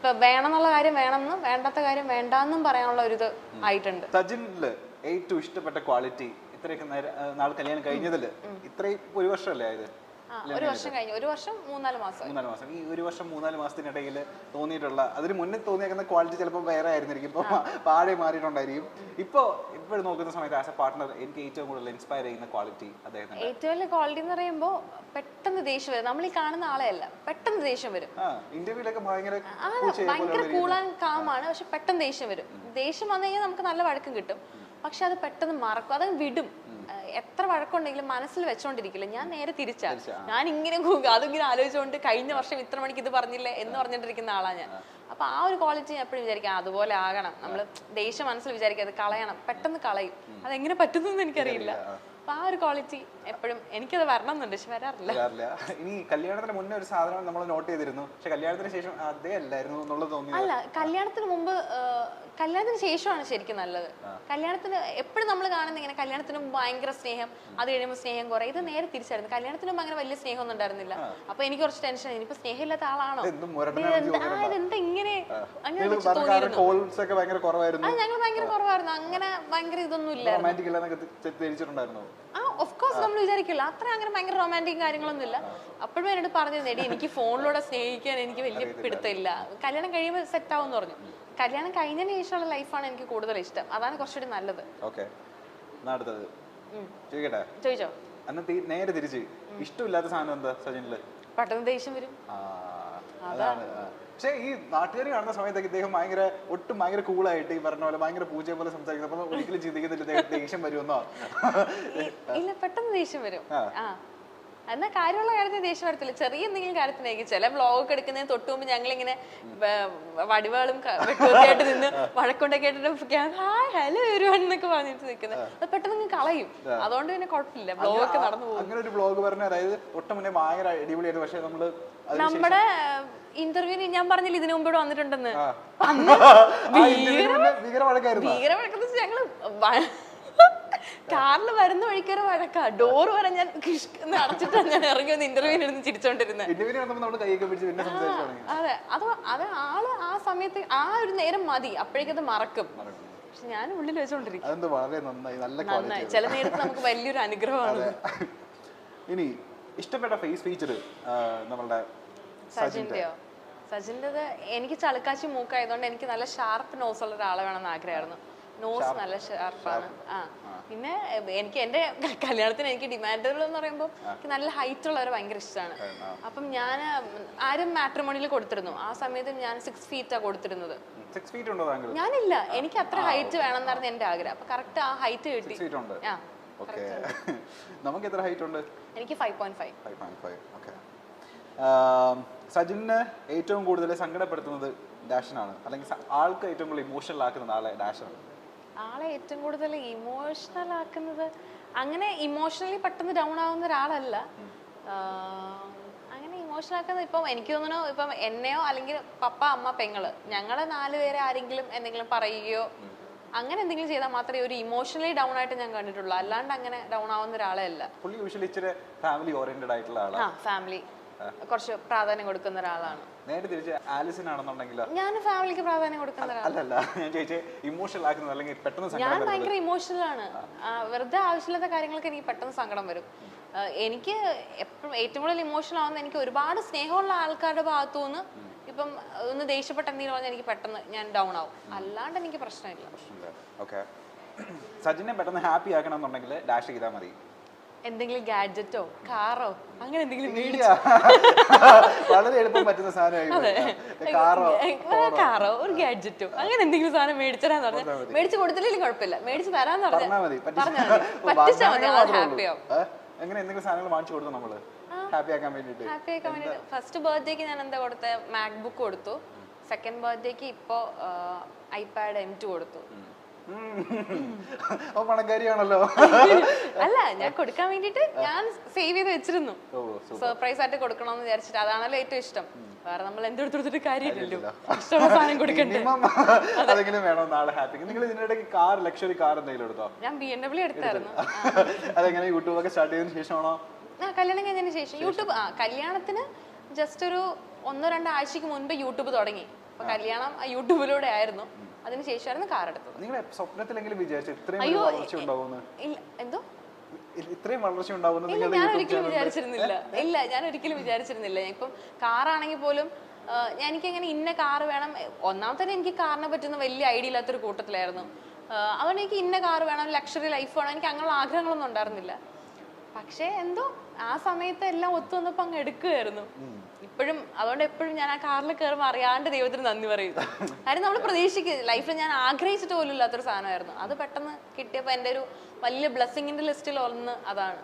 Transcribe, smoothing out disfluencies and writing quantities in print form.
ഇപ്പൊ വേണമെന്നുള്ള കാര്യം വേണമെന്നും വേണ്ടാത്ത കാര്യം വേണ്ടാന്നും പറയാനുള്ള ഒരു ഇത് ആയിട്ടുണ്ട്. സജിനില് ഏറ്റവും ഇഷ്ടപ്പെട്ട ക്വാളിറ്റി ഇത്രയൊക്കെ നാളെ കല്യാണം കഴിഞ്ഞതില് ഇത്രയും ഒരു വർഷമല്ലേ ആയത്? ഒരു വർഷം കഴിഞ്ഞു, 1 വർഷം 3-4 മാസം. ഈ 1 വർഷം 3-4 മാസത്തിനിടയിൽ തോന്നിയിട്ടുള്ള അതിന് മുന്നേ തോന്നിയേക്കുന്ന ക്വാളിറ്റി ചിലപ്പോൾ വേറെ ആയിരുന്നിരിക്കും, ഇപ്പൊ പാടെ മാറിയിട്ടുണ്ടായിരിക്കും. ഇപ്പോഴും നോക്കുന്ന സമയത്ത് ആസ് എ പാർട്ട്ണർ എനിക്ക് ഏറ്റവും കൂടുതൽ ഇൻസ്പയർ ചെയ്യുന്ന ക്വാളിറ്റി അദ്ദേഹം ഏറ്റവും വലിയ ക്വാളിറ്റി എന്ന് പറയുമ്പോൾ പെട്ടെന്ന് ദേഷ്യം വരും. നമ്മൾ ഈ കാണുന്ന ആളെയല്ല, പെട്ടെന്ന് ദേഷ്യം വരും. ഇന്റർവ്യൂലൊക്കെ ഭയങ്കര കൂളാൻ കാമാണ്, പക്ഷെ പെട്ടെന്ന് ദേഷ്യം വരും. ദേഷ്യം വന്നു കഴിഞ്ഞാൽ നമുക്ക് നല്ല വഴക്കം കിട്ടും, പക്ഷെ അത് പെട്ടെന്ന് മറക്കും, അത് വിടും. എത്ര വഴക്കുണ്ടെങ്കിലും മനസ്സിൽ വെച്ചോണ്ടിരിക്കില്ല. ഞാൻ നേരെ തിരിച്ചാ, ഞാൻ ഇങ്ങനെ അതിങ്ങനെ ആലോചിച്ചുകൊണ്ട് കഴിഞ്ഞ വർഷം ഇത്ര മണിക്ക് ഇത് പറഞ്ഞില്ലേ എന്ന് പറഞ്ഞിട്ടിരിക്കുന്ന ആളാ ഞാൻ. അപ്പൊ ആ ഒരു ക്വാളിറ്റി ഞാൻ എപ്പോഴും വിചാരിക്കാം അതുപോലെ ആകണം. നമ്മള് ദേഷ്യം മനസ്സിൽ വിചാരിക്കുക അത് കളയണം, പെട്ടെന്ന് കളയും. അതെങ്ങനെ പറ്റുന്നു എനിക്കറിയില്ല. അപ്പൊ ആ ഒരു ക്വാളിറ്റി എപ്പോഴും എനിക്കത് വരണം എന്നുണ്ട്, പക്ഷെ വരാറില്ല. ഇനി കല്യാണത്തിന് മുന്നേ ഒരു സാധനം നമ്മൾ നോട്ട് ചെയ്തിരുന്നു, പക്ഷെ കല്യാണത്തിന് ശേഷം അതേ അല്ലായിരുന്നു എന്നുള്ളത് തോന്നി. അല്ല, കല്യാണത്തിന് മുമ്പ്, കല്യാണത്തിന് ശേഷമാണ് ശരിക്കും നല്ലത്. കല്യാണത്തിന് എപ്പോഴും നമ്മൾ കാണുന്ന ഇങ്ങനെ കല്യാണത്തിന് മുമ്പ് ഭയങ്കര സ്നേഹം, അത് കഴിയുമ്പോൾ സ്നേഹം കുറേ. ഇത് നേരെ തിരിച്ചായിരുന്നു. കല്യാണത്തിന് മുമ്പ് അങ്ങനെ വലിയ സ്നേഹമൊന്നും ഉണ്ടായിരുന്നില്ല. അപ്പൊ എനിക്ക് കുറച്ച് ടെൻഷൻ, ഇനിയിപ്പോ സ്നേഹമില്ലാത്ത ആളാണോ, ഇതെന്താ ഇങ്ങനെ അങ്ങനെ തോന്നിയിരുന്നു. ഞങ്ങൾ ഭയങ്കര കുറവായിരുന്നു, അങ്ങനെ ഭയങ്കര ഇതൊന്നും ഇല്ലായിരുന്നു. ഓഫ് കോഴ്സ് നമ്മൾ വിചാരിക്കില്ല അത്ര അങ്ങനെ ഭയങ്കര റൊമാൻറ്റിക് കാര്യങ്ങളൊന്നും ഇല്ല. അപ്പോഴും എന്നോട് പറഞ്ഞിരുന്നു, എടി എനിക്ക് ഫോണിലൂടെ സ്നേഹിക്കാൻ എനിക്ക് വലിയ പിടുത്തമില്ല, കല്യാണം കഴിയുമ്പോൾ സെറ്റ് ആവുമെന്ന് പറഞ്ഞു. കല്യാണം കഴിഞ്ഞതിന് ശേഷമുള്ള ലൈഫാണ് എനിക്ക് കൂടുതൽ ഇഷ്ടം, അതാണ് കുറച്ചുകൂടി നല്ലത്. ചോദിച്ചോ? നേരെ തിരിച്ച് ഇഷ്ടമില്ലാത്ത സാധനം എന്താ സജിനില്? പെട്ടെന്ന് ദേഷ്യം വരും. പക്ഷെ ഈ നാട്ടുകാർ കാണുന്ന സമയത്തൊക്കെ ഇദ്ദേഹം ഒട്ടും ഭയങ്കര കൂളായിട്ട് ഈ പറഞ്ഞ പോലെ ഭയങ്കര പൂജയെ പോലെ സംസാരിക്കുന്നപ്പോ ഒരിക്കലും ചിന്തിക്കുന്നില്ല ദേഷ്യം വരുമെന്നോ? ഇല്ല, പെട്ടെന്ന് ദേഷ്യം വരും. എന്നാൽ കാര്യമുള്ള കാര്യത്തിന് ദേഷ്യം വരത്തില്ല, ചെറിയ എന്തെങ്കിലും കാര്യത്തിനായിരിക്കും. ചില വ്ളോഗൊക്കെ എടുക്കുന്നതിന് തൊട്ട് മുമ്പ് ഞങ്ങളിങ്ങനെ വടിവാളും വെട്ടുകൊക്കെ നിന്ന് വഴക്കൊണ്ടൊക്കെ ആയിട്ട് ഹായ് ഹലോ എവരിവൺ എന്നൊക്കെ പറഞ്ഞിട്ട് നിൽക്കുന്നത്, അത് പെട്ടെന്ന് കളയും. അതുകൊണ്ട് പിന്നെ കുഴപ്പമില്ല, വ്ളോഗൊക്കെ നടന്നു പോകും. അങ്ങനെ ഒരു വ്ളോഗ് പറഞ്ഞ, അതായത് ഒട്ടും മുന്നേ ഭയങ്കര അടിപൊളിയായിരുന്നു, പക്ഷെ നമ്മുടെ ഇന്റർവ്യൂവിന് ഞാൻ പറഞ്ഞില്ല ഇതിനു മുമ്പോട് വന്നിട്ടുണ്ടെന്ന്, ഭീകരവഴക്കെന്ന് വെച്ചാൽ ഞങ്ങള് കാറിൽ വരുന്ന വഴിക്കൊരു വഴക്കാ, ഡോറ് വരെ ഞാൻ അടച്ചിട്ടാണ് ഞാൻ ഇറങ്ങി വന്ന് ഇന്റർവ്യൂവിന് ചിരിച്ചോണ്ടിരുന്നത്. അതെ, അത് ആള് ആ സമയത്ത് ആ ഒരു നേരം മതി, അപ്പോഴേക്കത് മറക്കും. പക്ഷെ ഞാൻ ഉള്ളിൽ വെച്ചോണ്ടിരിക്കും. നന്നായി, ചില നേരത്ത് നമുക്ക് വലിയൊരു അനുഗ്രഹമാണ്. ഇനി ഇഷ്ടപ്പെട്ട ഫേസ് ഫീച്ചർ നമ്മളുടെ സജിന്റെയോ? സജിന്റേത് എനിക്ക് ചളുക്കാച്ചി മൂക്കായതുകൊണ്ട് എനിക്ക് നല്ല ഷാർപ്പ് നോസ് ഉള്ള ഒരാളെ വേണമെന്ന് ആഗ്രഹമായിരുന്നു. നോസ് നല്ല ഷാർപ്പാണ്. പിന്നെ എനിക്ക് എന്റെ കല്യാണത്തിന് എനിക്ക് ഡിമാൻഡുകൾ എന്ന് പറയുമ്പോൾ എനിക്ക് നല്ല ഹൈറ്റ് ഉള്ളവരെ ഭയങ്കര ഇഷ്ടമാണ്. അപ്പം ഞാൻ ആരും മാട്രിമോണിയിൽ കൊടുത്തിരുന്നു, ആ സമയത്ത് ഞാൻ 6 ഫീറ്റാ കൊടുത്തിരുന്നത്. ഞാനില്ല, എനിക്ക് അത്ര ഹൈറ്റ് വേണമെന്നായിരുന്നു എന്റെ ആഗ്രഹം. അപ്പൊ കറക്റ്റ് ആ ഹൈറ്റ് കിട്ടി. എനിക്ക് 5.5. സജിനെ ഏറ്റവും കൂടുതൽ സങ്കടപ്പെടുത്തുന്നത് ഡാഷനാണ്, അല്ലെങ്കിൽ ആൾക്ക് ഏറ്റവും കൂടുതൽ ഇമോഷണൽ ആക്കുന്നത് ആളെ ഡാഷാണ്? ആളെ ഏറ്റവും കൂടുതൽ ഇമോഷണൽ ആക്കുന്നത്, അങ്ങനെ ഇമോഷണലി പെട്ടെന്ന് ഡൗൺ ആവുന്ന ഒരാളല്ല. അങ്ങനെ ഇമോഷണൽ ആക്കുന്നത് ഇപ്പം എനിക്ക് തോന്നുന്നു, ഇപ്പം എന്നെയോ അല്ലെങ്കിൽ പപ്പ അമ്മ പെങ്ങള് ഞങ്ങളെ 4 പേരെ ആരെങ്കിലും എന്തെങ്കിലും പറയുകയോ അങ്ങനെ എന്തെങ്കിലും ചെയ്താൽ മാത്രമേ ഒരു ഇമോഷണലി ഡൗൺ ആയിട്ട് ഞാൻ കണ്ടിട്ടുള്ളൂ. അല്ലാണ്ട് അങ്ങനെ ഡൗൺ ആവുന്ന ഒരാളെ അല്ല. ഫാമിലി ഓറിയന്റഡ് ആയിട്ടുള്ള ആളാണ്. ഫാമിലി കുറച്ച് പ്രാധാന്യം കൊടുക്കുന്ന ഒരാളാണ്. നേരെ തിരിച്ച് ആലിസിൻ ആണെന്നുണ്ടെങ്കിൽ ഞാൻ ഫാമിലിക്ക് പ്രാധാന്യം കൊടുക്കുന്ന ഞാൻ ഭയങ്കര ഇമോഷണൽ ആണ്. വെറുതെ ആവശ്യമില്ലാത്ത കാര്യങ്ങൾക്ക് എനിക്ക് പെട്ടെന്ന് സങ്കടം വരും. എനിക്ക് എപ്പോഴും ഏറ്റവും കൂടുതൽ ഇമോഷണൽ ആവുന്ന എനിക്ക് ഒരുപാട് സ്നേഹമുള്ള ആൾക്കാരുടെ ഭാഗത്തുനിന്ന് ഇപ്പം ഒന്ന് ദേഷ്യപ്പെട്ട എന്തെങ്കിലും പറഞ്ഞാൽ എനിക്ക് പെട്ടെന്ന് ഞാൻ ഡൗൺ ആവും. അല്ലാണ്ട് എനിക്ക് പ്രശ്നമില്ല. സജിനെ പെട്ടെന്ന് ഹാപ്പി ആക്കണം എന്നുണ്ടെങ്കിൽ ഡാഷ് ചെയ്താൽ മതി. എന്തെങ്കിലും ഗാഡ്ജറ്റോ കാറോ അങ്ങനെ എന്തെങ്കിലും വളരെ എളുപ്പം പറ്റുന്ന സാധനം, കാറോ ഒരു ഗാഡ്ജറ്റോ അങ്ങനെ എന്തെങ്കിലും സാധനം മേടിച്ചരാന്ന് പറഞ്ഞാൽ മേടിച്ചു കൊടുത്തില്ലെങ്കിൽ കുഴപ്പമില്ല, മേടിച്ചു തരാന്ന് പറഞ്ഞാൽ പറ്റിച്ചാൽ മതി, ഹാപ്പിയാവും. എങ്ങനെ എന്തെങ്കിലും സാധനങ്ങൾ വാങ്ങിച്ചു കൊടുത്തു നമ്മള് ഹാപ്പി ആക്കാൻ വേണ്ടിട്ട്? ഫസ്റ്റ് ബർത്ത്ഡേക്ക് ഞാൻ എന്താ കൊടുത്ത, മാക്ബുക്ക് കൊടുത്തു. സെക്കൻഡ് ബർത്ത്ഡേക്ക് ഇപ്പോ ഐപാഡ് M2 കൊടുത്തു. പണക്കാരിയാണല്ലോ. അല്ല, ഞാൻ കൊടുക്കാൻ വേണ്ടിട്ട് ഞാൻ സേവ് ചെയ്ത് വെച്ചിരുന്നു, സർപ്രൈസ് ആയിട്ട് കൊടുക്കണമെന്ന് വിചാരിച്ചിട്ട്. അതാണല്ലോ ഏറ്റവും ഇഷ്ടം. വേറെ നമ്മൾ എന്തെടുത്തിട്ട് കാര്യമില്ലല്ലോ, ഇഷ്ടമുള്ള സാധനം കൊടുക്കണ്ടേ. ലക്ഷറി കാർ എന്തെങ്കിലും എടുത്തോ? ഞാൻ BMW എടുത്തായിരുന്നു. അതെങ്ങനെ യൂട്യൂബ് ഒക്കെ സ്റ്റാർട്ട് ചെയ്തതിനു ശേഷമാണോ? കല്യാണം കഴിഞ്ഞതിന് ശേഷം. യൂട്യൂബ് കല്യാണത്തിന് ജസ്റ്റ് ഒരു 1-2 ആഴ്ചക്ക് മുൻപ് യൂട്യൂബ് തുടങ്ങി. അപ്പൊ കല്യാണം യൂട്യൂബിലൂടെ ആയിരുന്നു, അതിനുശേഷമായിരുന്നു കാർ എടുത്തത്. നിങ്ങൾ സ്വപ്നത്തിലെങ്കിലും വിചാരിച്ചു ഇത്രയും വളർച്ച ഉണ്ടാവുമെന്ന്? എന്തോ ഇത്രയും വളർച്ച ഉണ്ടാവുമെന്ന് ഇല്ല, ഞാൻ ഒരിക്കലും വിചാരിച്ചിരുന്നില്ല. ഇല്ല, ഞാൻ ഒരിക്കലും വിചാരിച്ചിരുന്നില്ല. ഇപ്പം കാറാണെങ്കിൽ പോലും എനിക്കങ്ങനെ ഇന്ന കാറ് വേണം. ഒന്നാമത്തെ എനിക്ക് കാറിനെ പറ്റുന്ന വലിയ ഐഡിയ ഇല്ലാത്തൊരു കൂട്ടത്തിലായിരുന്നു. അതുകൊണ്ട് എനിക്ക് ഇന്ന കാറ് വേണം, ലക്ഷറി ലൈഫ് വേണം, എനിക്ക് അങ്ങനെയുള്ള ആഗ്രഹങ്ങളൊന്നും ഉണ്ടായിരുന്നില്ല. പക്ഷേ എന്തോ ആ സമയത്ത് എല്ലാം ഒത്തു വന്നപ്പോൾ അങ്ങ് എടുക്കുകയായിരുന്നു. ഇപ്പോഴും അതുകൊണ്ട് എപ്പോഴും ഞാൻ ആ കാറിൽ കയറുമ്പോൾ അറിയാണ്ട് ദൈവത്തിന് നന്ദി പറയും. കാര്യം നമ്മൾ പ്രതീക്ഷിക്കുക ലൈഫിൽ ഞാൻ ആഗ്രഹിച്ചിട്ട് പോലും ഇല്ലാത്തൊരു സാധനമായിരുന്നു. അത് പെട്ടെന്ന് കിട്ടിയപ്പോൾ എൻ്റെ ഒരു വലിയ ബ്ലെസ്സിങ്ങിന്റെ ലിസ്റ്റിൽ ഒന്ന് അതാണ്.